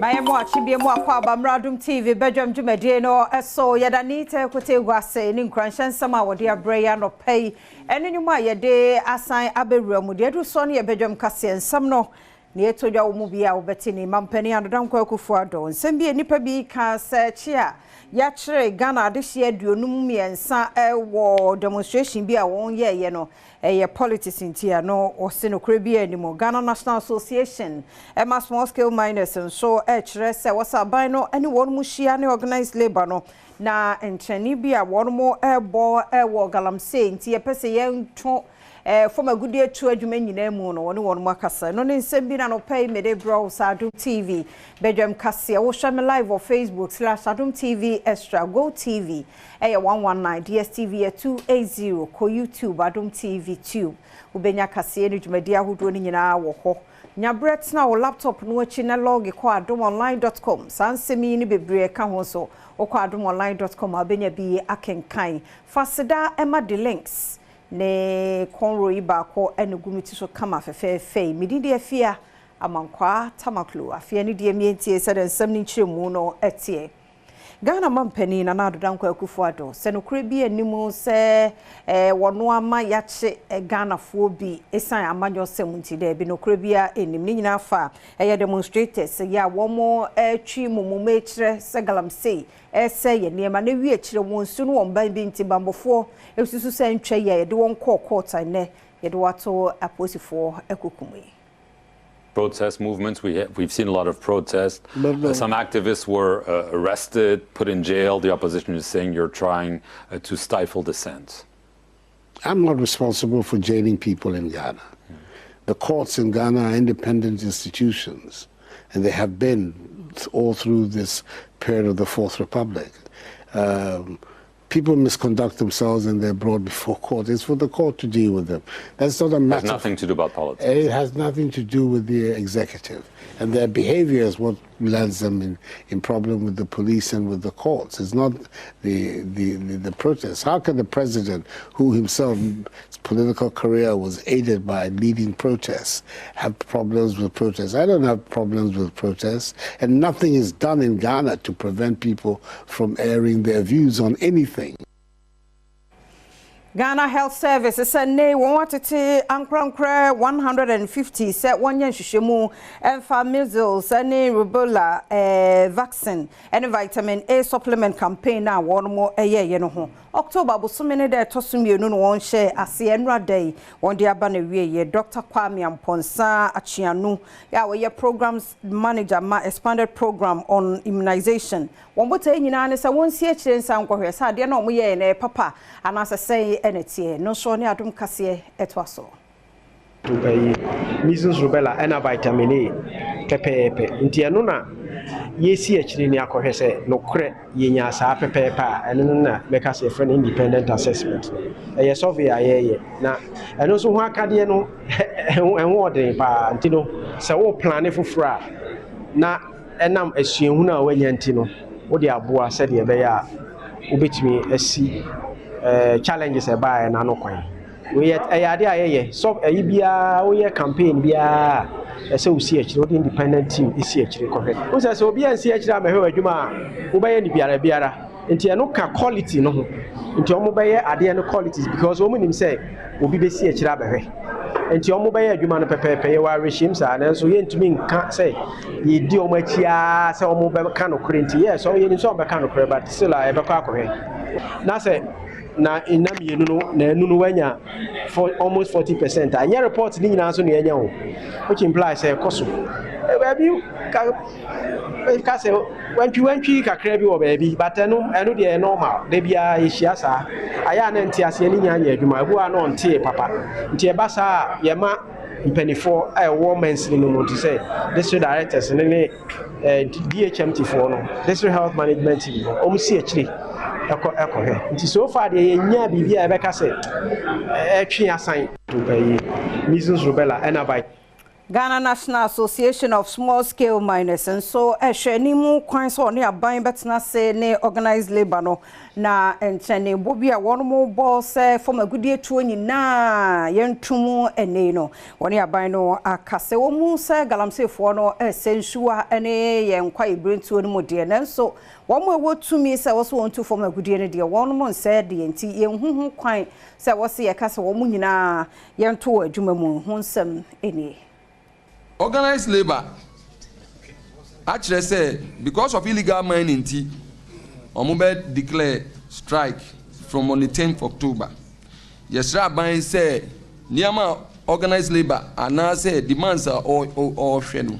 My watch be more Adom TV, Badwam Jumadino, so Yadanita Cotegua in Cranshan Sama, dear Brian or pay, and in my day assign Aberum, dear Sonia Badwam Cassian, some no near to your mobile Bettini, Mampeni and Dunquaku Fuado, and send be a nipper be cast cheer. Yatre Ghana this year do nummi and sa war demonstration be a 1 year, you know, a politics in tia no or Sinocrabi anymore. Ghana National Association, Emma small scale miners and so HRS was a bino anyone mushiani organized labor no na and Chenibia one more airball air war galam saying tia pese young from a good year to a Jumani name no one Macassa. No in Sembina no pay me de browse Adom TV, Badwam Cassia, or Shame Live or Facebook /Adom TV Extra, Go TV, A119, DSTV 280, Ko YouTube, Adom TV 2, Ubenya Cassia, Jumedia who doing in our ho. Nyabret now laptop no china log adomonline.com, Sansemi ni bebre kahoso, or adomonline.com, Abenya be akenkai. Fasida Emma the links. Ne konro ibako enugumiti so kama fefe mididi afia amankwa tamaklu afia ni die mientie said ensem ni chiremu no etie Ghana mampani na Adodankwa Akufo-Addo senokure bi animu se wono ama yache Ghana fo bi esan amanyo semunti de bi nokure bia enim ni nyina fa demonstrators ya womo twi mumume ekire se galamsey ese ye niema na wi ekire won su no won ban bi nti bambofo esusu se ntwa ye de won court ne ye de wato aposifo ekokumwe. Protest movements. We've seen a lot of protests. Some activists were arrested, put in jail. The opposition is saying you're trying to stifle dissent. I'm not responsible for jailing people in Ghana. The courts in Ghana are independent institutions, and they have been all through this period of the Fourth Republic. People misconduct themselves and they're brought before court. It's for the court to deal with them. That's not a matter. It has nothing to do about politics. It has nothing to do with the executive. And their behavior is what lands them in problem with the police and with the courts. It's not the protests. How can the president, who himself, his political career was aided by leading protests, have problems with protests? I don't have problems with protests. And nothing is done in Ghana to prevent people from airing their views on anything. Ghana Health Service said ne wanted to ankra 150 set 1 year shishemu and for measles and rubella vaccine and vitamin A supplement campaign now one more a year no October busumene de tosumi no won share asienra day one dia ba na wie Dr. Kwame Amponsa Achianu ya we programs manager ma expanded program on immunization one bote nyina ne sa won sie kire nsan kwhwe sa de na omo ye na papa anasa say enetie no so ne Adom kase etwaso to measles rubella and vitamin A pepepe nti eno na yesi akire ni akohwe se no kre yenya saa pepepe eno na make us a friend independent assessment e survey ayeye na eno so ho akade no enwo odin pa nti no se wo plan fufura na enam asuehu na wanya nti no wo de aboa se de be ya obetimi asi challenges e ba na no kwan we ayade ayeye so ayi bia we campaign bia ese usi akire the independent team isi akire kohwe wo se obi ansi akire amehwe adwuma wo baye ni biara nti eno ka quality no ho nti omo baye ade no qualities because omo nim say obi be si akire abehwe nti omo baye adwuma no pepepe ye wa regime sa na so ye ntumi nka say ye di omo achia say omo be ka no kore nti yes so ye ni so be ka no kore but still e be kwa kohwe na say na inamienu no na enu no wanya for almost 40%. Anya report ni nyina so na enya ho which implies say koso baby ka say wantwi kakra bi wo baby but enu de normal de bia ehia sa aya na nti ase ni nya anya adwuma bu ano nte papa nti e ba sa ye ma mpenifo women's ni no to say district directors ni DHMT for no district health management team omusi akiri nti so far de yenya bibia ebeka se etwe asan to measles rubella and Ghana National Association of Small Scale Miners and so nimu kwan so ne aban betena se ne organized labor no na enchene bobi a won mo bo se from agudie tuo nyina yentumu ene no woni aban no akase wo mu se galamsefo no sensuwa ene yenkwa ibrentuo no modie nanso wo mo wotumi se wo so wontu from agudie ne de won mo nse de enti yenhuhu kwan se wo se yekase wo mu nyina yento adwuma mu hunsem ene. Organized labor actually say because of illegal mining, Omube declare strike from on the 10th of October. Yes, Rabbi say Niama organized labor and now say demands are all shenu.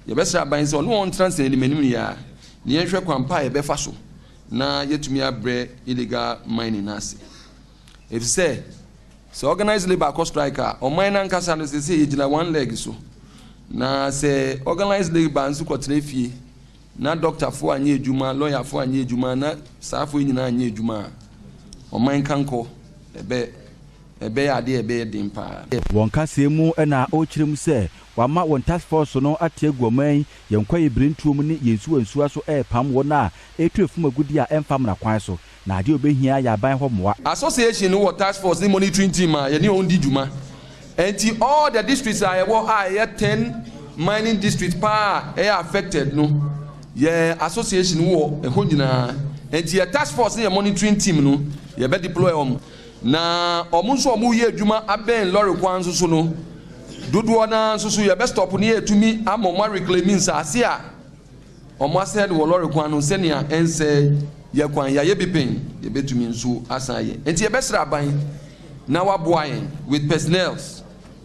Your best Rabbi say no one translate the menu ya. Ni enhwe kwampa e befa so na yetumi abre illegal mining ase. If say so organized labor cost striker or mine and kasa no say yigina one leg so. Na say organized labor nso kwotene fie na doctor fo anye adwuma lawyer fo anye adwuma na saafo nyina anye adwuma o man kanko ebe ade ebe dimpa won kase mu na o kirem se wama won task force no ate aguaman yenkwa ibrentuom ne yesu ansuwa so pam wona etuefum agudi a emfam na kwan so na ade obehia ya ban ho moa association no task force ni monitoring team a ye ne on di dwuma. And all the districts are 10 mining districts are affected. No, yeah, association war a hundina. And the task force a monitoring team no, you better deploy na omunso omu ye juma aben lorry kwan so no. Duduana so you best stop near to me. I'm on reclaiming Sasia. Omo said wo lorry kwan no senior and say ye kwan ya ye be pen ye betumi nso asaye. And the best rabbi now waboayen with personnel.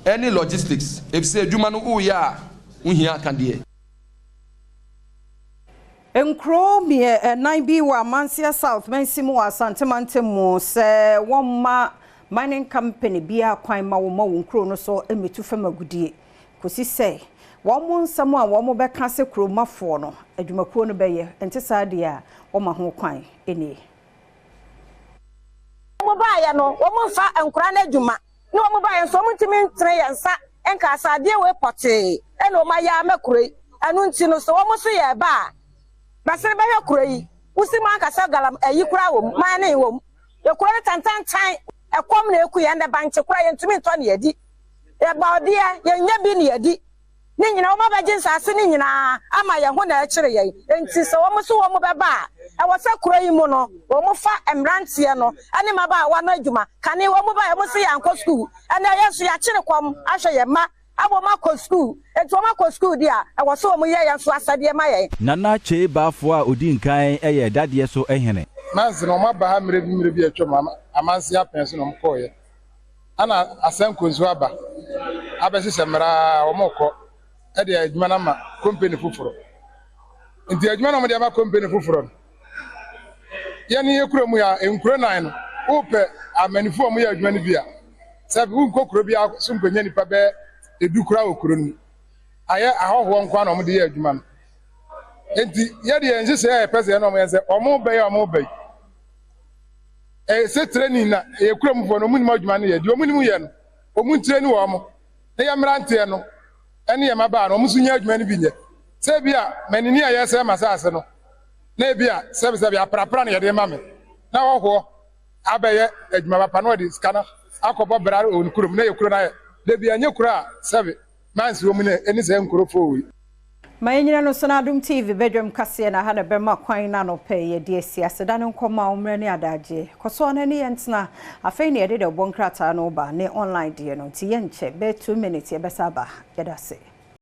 Any logistics, if say Jumanu Uya, Unhia Kandie. Enkro mi 9B wa Mansia South, Mensimu Santamantemo, se one mining company bia kwan ma wo ma wo nkro no so emetu fam agudie. Kosi say, one mon someone one mo beka se kro mafo no, adwumakuo no beye, ente saa de a wo ma ho kwan eni. Mo ba ya no, wo mo fa enkra na adwuma. No mo ba so mo ntimi ntre yansa enka asade we pote e no ma ya makuroi anu nti no so mo so ye ba ba se ba ya kuroi usi ma kasa galam ayi kura wo ma na wo ye kura tantan ekom na eku ye nda banche kura ye ntimi nto na yedi e ba ode ye nya bi na yedi ni nyina wo ma ba jinsa ase ni nyina ama ye ho na akire ye enti so wo so wo mo be ba e wo se kuroi mu no wo mo fa emrantie no ani ma ba wa no adwuma kane wo mo ba ye mo se yanko school ana yesu ya kire kwam ahwe ye ma abo ma ko school enti wo ma ko school dia e wo so wo mo ye yanso asade ma ye nana che bafo a odi nkan eye dade so ehene manzi no ma ba ha mire bi atwa amansi apenso no mko ye ana asanko nzu aba abesi semra wo mko e de adwuma na ma company fufuro nti adwuma na mo de ma company fufuro yani ekuro mu ya enkuro nan no upe amanifu mu ya adwuma ni bia sabi unko kuro bia so mpanya nipa be edukura okuro ni aye ahoho nkwa na mo de ya adwuma no enti ye de enje se ya pese na mo yense omo be se training na ekuro mu fo no mu ni adwuma no ye di omu ni mu ye no omu training wo mo na ya mrante no ene ye maba no omu sunya adwuma ni bi nye se bia manini aye se masase no na bia sebe aprapra na yede ma me na hoho abeye adwuma papa no de skana akobo bra onkurum na yekuro na de bia nyekura sebe mansi wo mu ne eni se nkurofo wi Mayina no so na Adom TV Badwam kase na ha na bema kwan na no pe ye de siase da ne nkoma omre ne adaje koso na ne yentna afei ne yede de obonkrata no ba ne online de no ti ye nche be 2 minutes ye besaba yeda se